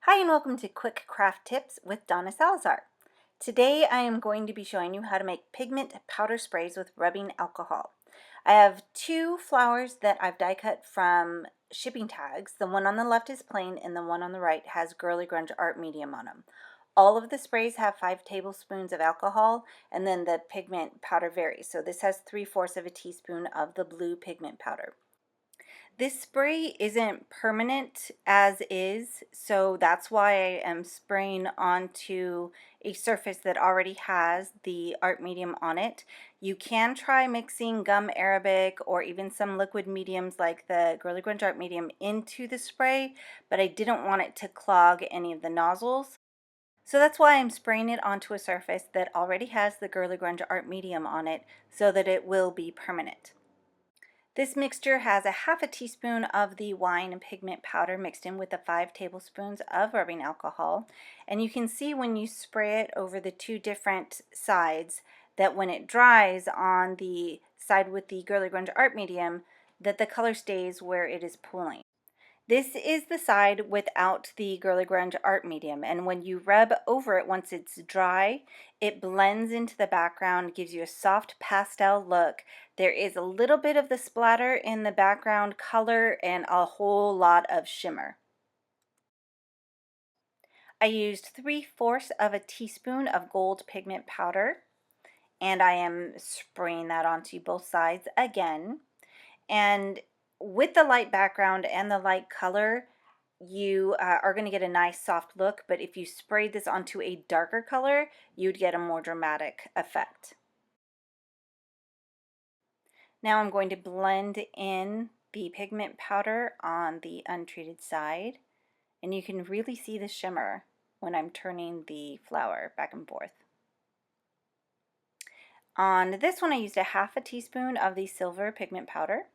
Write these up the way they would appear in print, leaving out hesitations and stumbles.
Hi and welcome to Quick Craft Tips with Donna Salazar. Today I am going to be showing you how to make pigment powder sprays with rubbing alcohol. I have two flowers that I've die cut from shipping tags. The one on the left is plain and the one on the right has Girlie Grunge Art Medium on them. All of the sprays have 5 tablespoons of alcohol, and then the pigment powder varies. So this has 3/4 of a teaspoon of the blue pigment powder. This spray isn't permanent as is, so that's why I am spraying onto a surface that already has the art medium on it. You can try mixing gum arabic or even some liquid mediums like the Girlie Grunge Art Medium into the spray, but I didn't want it to clog any of the nozzles. So that's why I'm spraying it onto a surface that already has the Girlie Grunge Art Medium on it so that it will be permanent. This mixture has a 1/2 teaspoon of the wine and pigment powder mixed in with the 5 tablespoons of rubbing alcohol. And you can see when you spray it over the two different sides that when it dries on the side with the Girlie Grunge Art Medium, that the color stays where it is pooling. This is the side without the Girlie Grunge Art Medium, and when you rub over it once it's dry, it blends into the background, gives you a soft pastel look. There is a little bit of the splatter in the background color and a whole lot of shimmer. I used 3/4 of a teaspoon of gold pigment powder, and I am spraying that onto both sides again. And with the light background and the light color, you are going to get a nice soft look, but if you sprayed this onto a darker color, you'd get a more dramatic effect. Now I'm going to blend in the pigment powder on the untreated side, and you can really see the shimmer when I'm turning the flower back and forth. On this one I used a 1/2 teaspoon of the silver pigment powder.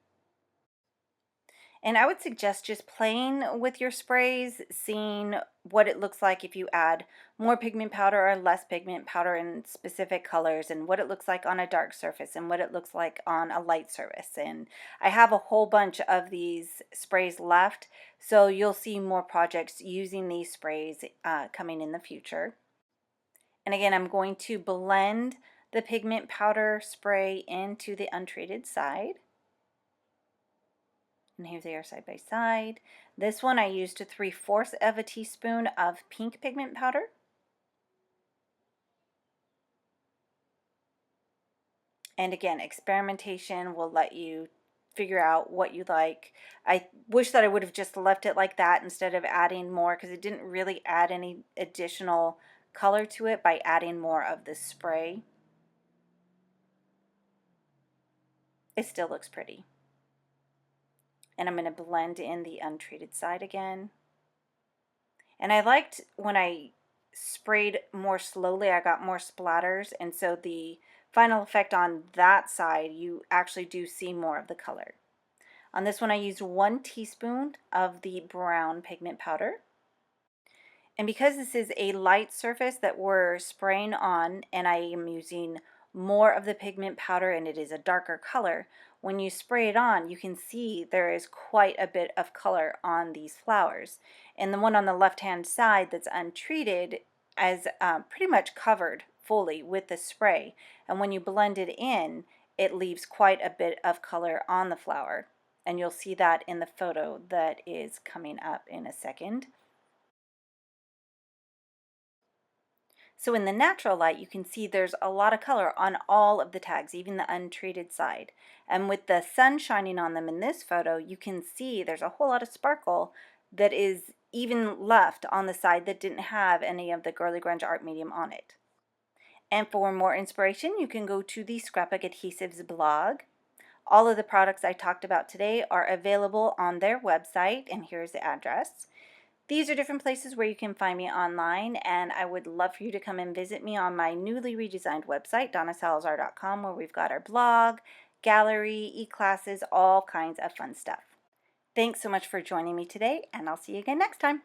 And I would suggest just playing with your sprays, seeing what it looks like if you add more pigment powder or less pigment powder in specific colors, and what it looks like on a dark surface and what it looks like on a light surface. And I have a whole bunch of these sprays left, so you'll see more projects using these sprays coming in the future. And again, I'm going to blend the pigment powder spray into the untreated side. And here they are side by side. This one I used 3/4 of a teaspoon of pink pigment powder. And again, experimentation will let you figure out what you like. I wish that I would have just left it like that instead of adding more, because it didn't really add any additional color to it by adding more of the spray. It still looks pretty. And I'm going to blend in the untreated side again. And I liked when I sprayed more slowly, I got more splatters, and so the final effect on that side, you actually do see more of the color. On this one I used 1 teaspoon of the brown pigment powder. And because this is a light surface that we're spraying on, and I am using more of the pigment powder and it is a darker color, when you spray it on, you can see there is quite a bit of color on these flowers. And the one on the left-hand side that's untreated is pretty much covered fully with the spray. And when you blend it in, it leaves quite a bit of color on the flower. And you'll see that in the photo that is coming up in a second. So in the natural light, you can see there's a lot of color on all of the tags, even the untreated side. And with the sun shining on them in this photo, you can see there's a whole lot of sparkle that is even left on the side that didn't have any of the Girlie Grunge Art Medium on it. And for more inspiration, you can go to the Scrapbook Adhesives blog. All of the products I talked about today are available on their website, and here's the address. These are different places where you can find me online, and I would love for you to come and visit me on my newly redesigned website, donnasalazar.com, where we've got our blog, gallery, e-classes, all kinds of fun stuff. Thanks so much for joining me today, and I'll see you again next time.